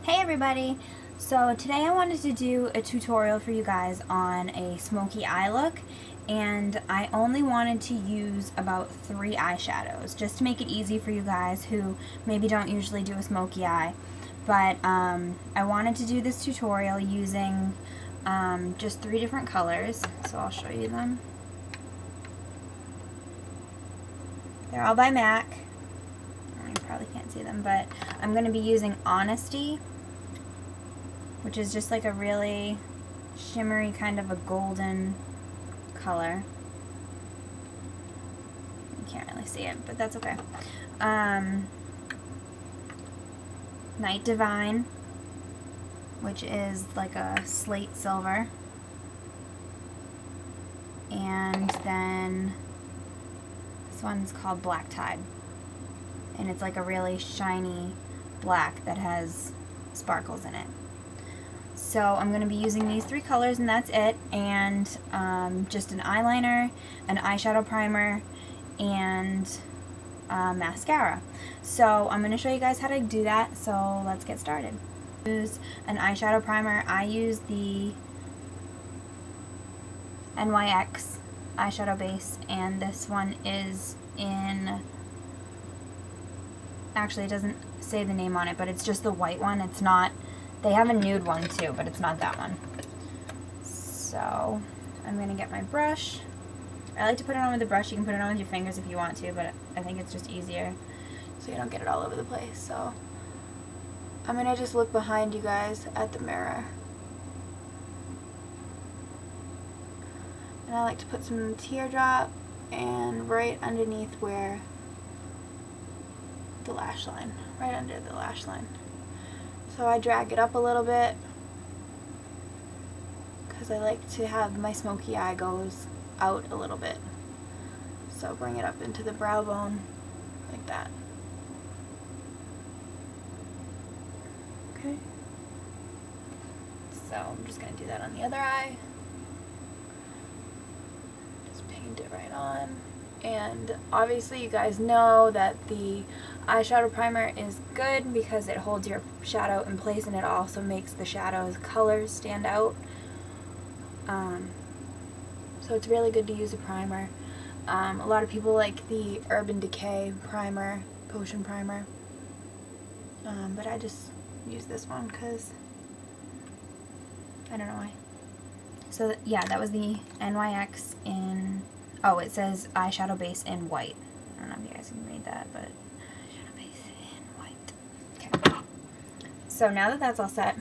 Hey everybody! So today I wanted to do a tutorial for you guys on a smoky eye look, and I only wanted to use about 3 eyeshadows just to make it easy for you guys who maybe don't usually do a smoky eye. But I wanted to do this tutorial using just 3 different colors, so I'll show you them. They're all by MAC. You probably can't see them, but I'm going to be using Honesty, which is just like a really shimmery kind of a golden color. You can't really see it, but that's okay. Night Divine, which is like a slate silver. And then this one's called Black Tide. And it's like a really shiny black that has sparkles in it. So I'm going to be using these 3 colors and that's it, and just an eyeliner, an eyeshadow primer, and mascara. So I'm going to show you guys how to do that, so let's get started. Use an eyeshadow primer. I use the NYX eyeshadow base, and this one is in, actually it doesn't say the name on it, but it's just the white one. It's not, they have a nude one too, but it's not that one. So I'm going to get my brush. I like to put it on with a brush. You can put it on with your fingers if you want to, but I think it's just easier so you don't get it all over the place. So I'm going to just look behind you guys at the mirror. And I like to put some teardrop and right underneath where the lash line, right under the lash line. So I drag it up a little bit because I like to have my smoky eye goes out a little bit. So bring it up into the brow bone like that. Okay. So I'm just going to do that on the other eye. Just paint it right on. And obviously you guys know that the eyeshadow primer is good because it holds your shadow in place and it also makes the shadow's colors stand out. So it's really good to use a primer. A lot of people like the Urban Decay primer, potion primer, but I just use this one because I don't know why. So yeah, that was the NYX in, oh, it says eyeshadow base in white. I don't know if you guys can read that, but eyeshadow base in white. Okay. So now that that's all set,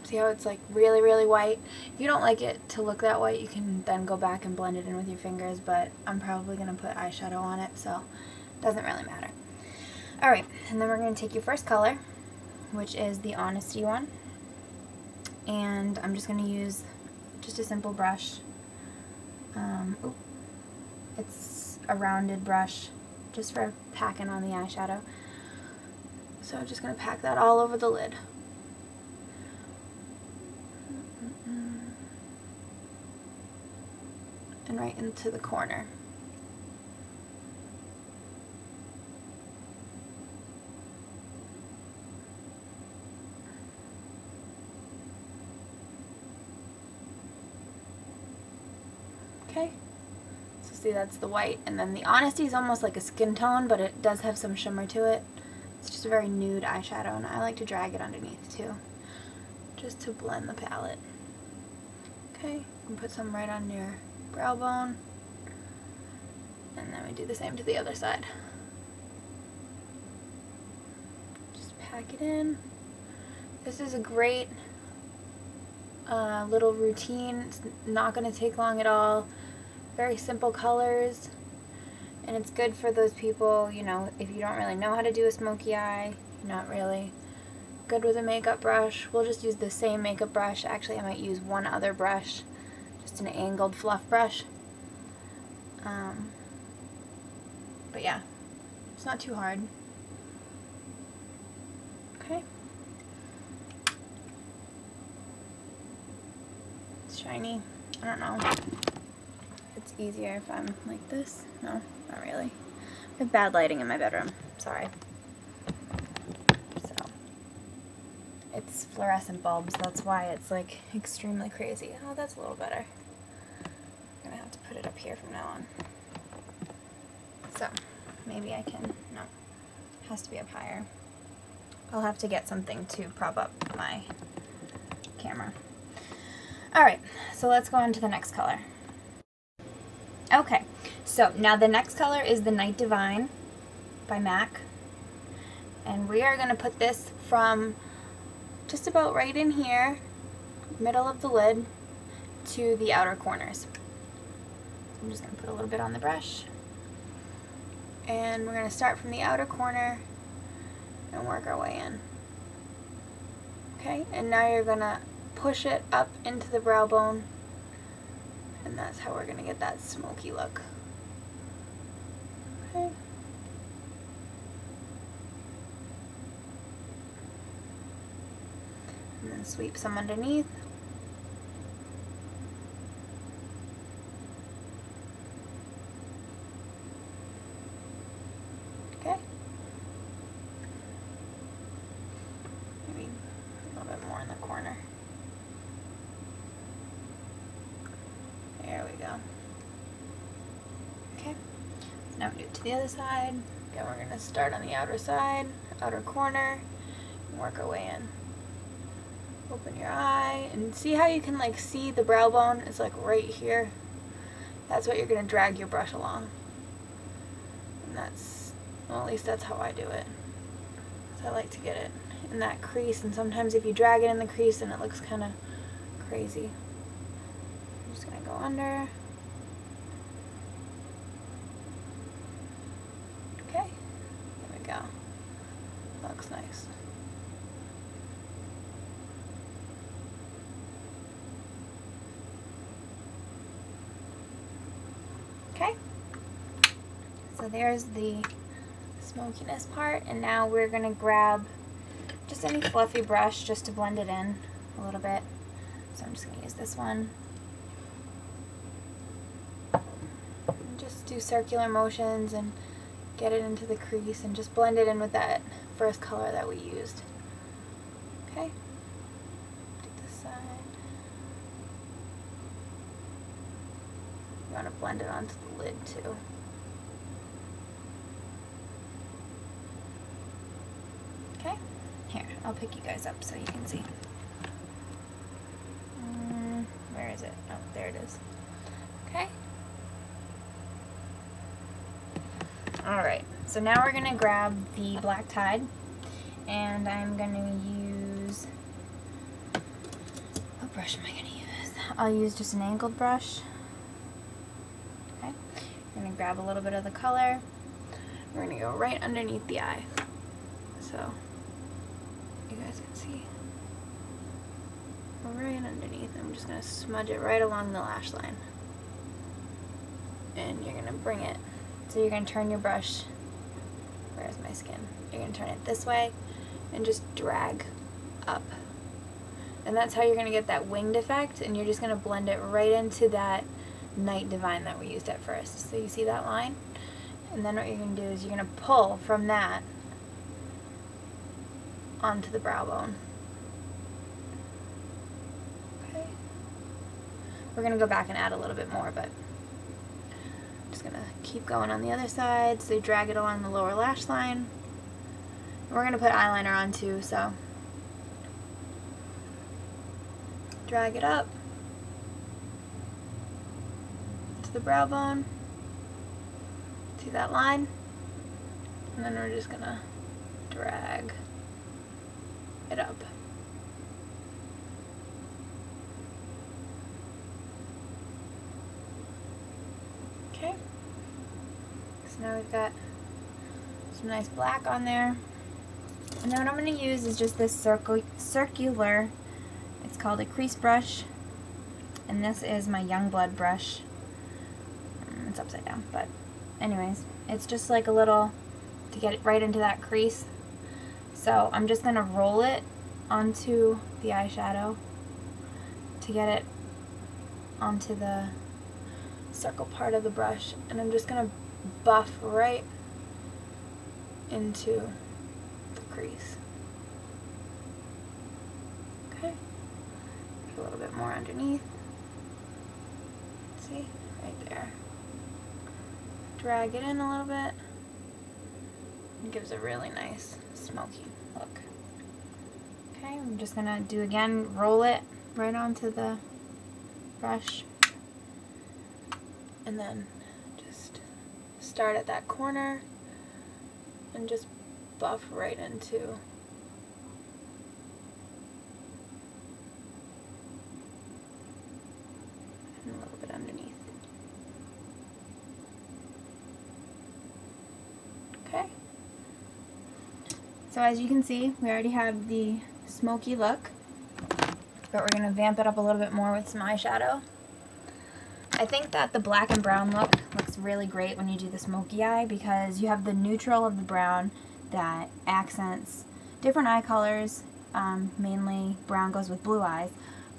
see how it's like really, really white? If you don't like it to look that white, you can then go back and blend it in with your fingers, but I'm probably going to put eyeshadow on it, so it doesn't really matter. Alright, and then we're going to take your first color, which is the Honesty one, and I'm just going to use just a simple brush. It's a rounded brush just for packing on the eyeshadow. So I'm just going to pack that all over the lid. And right into the corner. Okay. So see, that's the white, and then the Honesty is almost like a skin tone, but it does have some shimmer to it. It's just a very nude eyeshadow, and I like to drag it underneath too, just to blend the palette. Okay, you can put some right on your brow bone, and then we do the same to the other side. Just pack it in. This is a great little routine. It's not going to take long at all. Very simple colors, and it's good for those people, you know, if you don't really know how to do a smoky eye, you're not really good with a makeup brush. We'll just use the same makeup brush. Actually, I might use one other brush, just an angled fluff brush. But yeah, it's not too hard. Okay. It's shiny. I don't know. It's easier if I'm like this. No, not really. I have bad lighting in my bedroom. Sorry. So it's fluorescent bulbs. That's why it's like extremely crazy. Oh, that's a little better. I'm gonna have to put it up here from now on. So maybe I can, no, it has to be up higher. I'll have to get something to prop up my camera. Alright, so let's go on to the next color. Okay, so now the next color is the Night Divine by MAC. And we are going to put this from just about right in here, middle of the lid, to the outer corners. I'm just going to put a little bit on the brush. And we're going to start from the outer corner and work our way in. Okay, and now you're going to push it up into the brow bone, and that's how we're going to get that smoky look. Okay. And then sweep some underneath. Okay. Maybe a little bit more in the corner. There we go. Okay. Now we do it to the other side. Again, we're going to start on the outer side, outer corner, and work our way in. Open your eye and see how you can like see the brow bone is like right here. That's what you're going to drag your brush along. And that's, well, at least that's how I do it. So I like to get it in that crease, and sometimes if you drag it in the crease then it looks kind of crazy. I'm just going to go under. Okay, there we go. That looks nice. Okay, so there's the smokiness part, and now we're going to grab just any fluffy brush just to blend it in a little bit. So I'm just going to use this one. And just do circular motions and get it into the crease and just blend it in with that first color that we used. Okay, do this side. You want to blend it onto the lid too. Okay, here, I'll pick you guys up so you can see. Where is it? Oh, there it is. Okay. Alright, so now we're going to grab the Black Tide, and I'm going to use, what brush am I going to use? I'll use just an angled brush. Okay, we're going to grab a little bit of the color. We're going to go right underneath the eye, so you guys can see. Right underneath. I'm just going to smudge it right along the lash line. And you're going to bring it, so you're going to turn your brush, where's my skin? You're going to turn it this way and just drag up. And that's how you're going to get that winged effect, and you're just going to blend it right into that Night Divine that we used at first. So you see that line? And then what you're going to do is you're going to pull from that onto the brow bone. Okay. We're going to go back and add a little bit more, but I'm just going to keep going on the other side. So you drag it along the lower lash line. And we're going to put eyeliner on too, so drag it up to the brow bone, to that line, and then we're just going to drag it up. Okay, so now we've got some nice black on there. And then what I'm going to use is just this circular, it's called a crease brush, and this is my Youngblood brush. It's upside down, but anyways, it's just like a little, to get it right into that crease. So I'm just going to roll it onto the eyeshadow to get it onto the circle part of the brush, and I'm just going to buff right into the crease. more underneath. See? Right there. Drag it in a little bit. It gives a really nice smoky look. Okay, I'm just gonna do again, roll it right onto the brush. And then just start at that corner and just buff right into and a little bit underneath. Okay. So as you can see, we already have the smoky look, but we're going to vamp it up a little bit more with some eyeshadow. I think that the black and brown look looks really great when you do the smoky eye because you have the neutral of the brown that accents different eye colors. Mainly brown goes with blue eyes,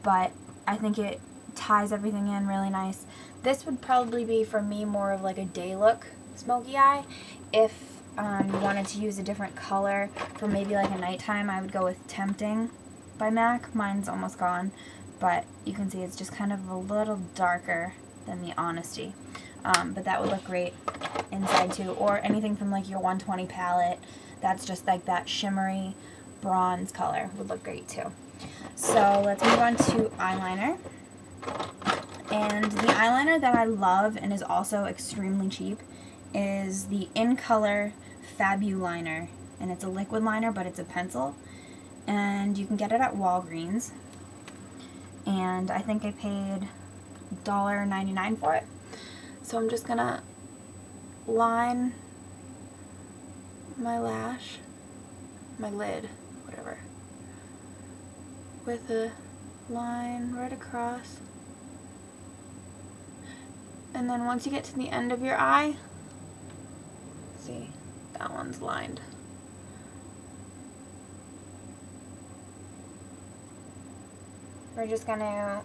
but I think it ties everything in really nice. This would probably be for me more of like a day look smoky eye. If you wanted to use a different color for maybe like a nighttime, I would go with Tempting by MAC. Mine's almost gone, but you can see it's just kind of a little darker than the Honesty. But that would look great inside too, or anything from like your 120 palette that's just like that shimmery bronze color would look great too. So let's move on to eyeliner. And the eyeliner that I love and is also extremely cheap is the In Color Fabuliner, and it's a liquid liner, but it's a pencil, and you can get it at Walgreens, and I think I paid $1.99 for it. So I'm just gonna line my lash, my lid, whatever, with a line right across, and then once you get to the end of your eye, see, that one's lined. We're just going to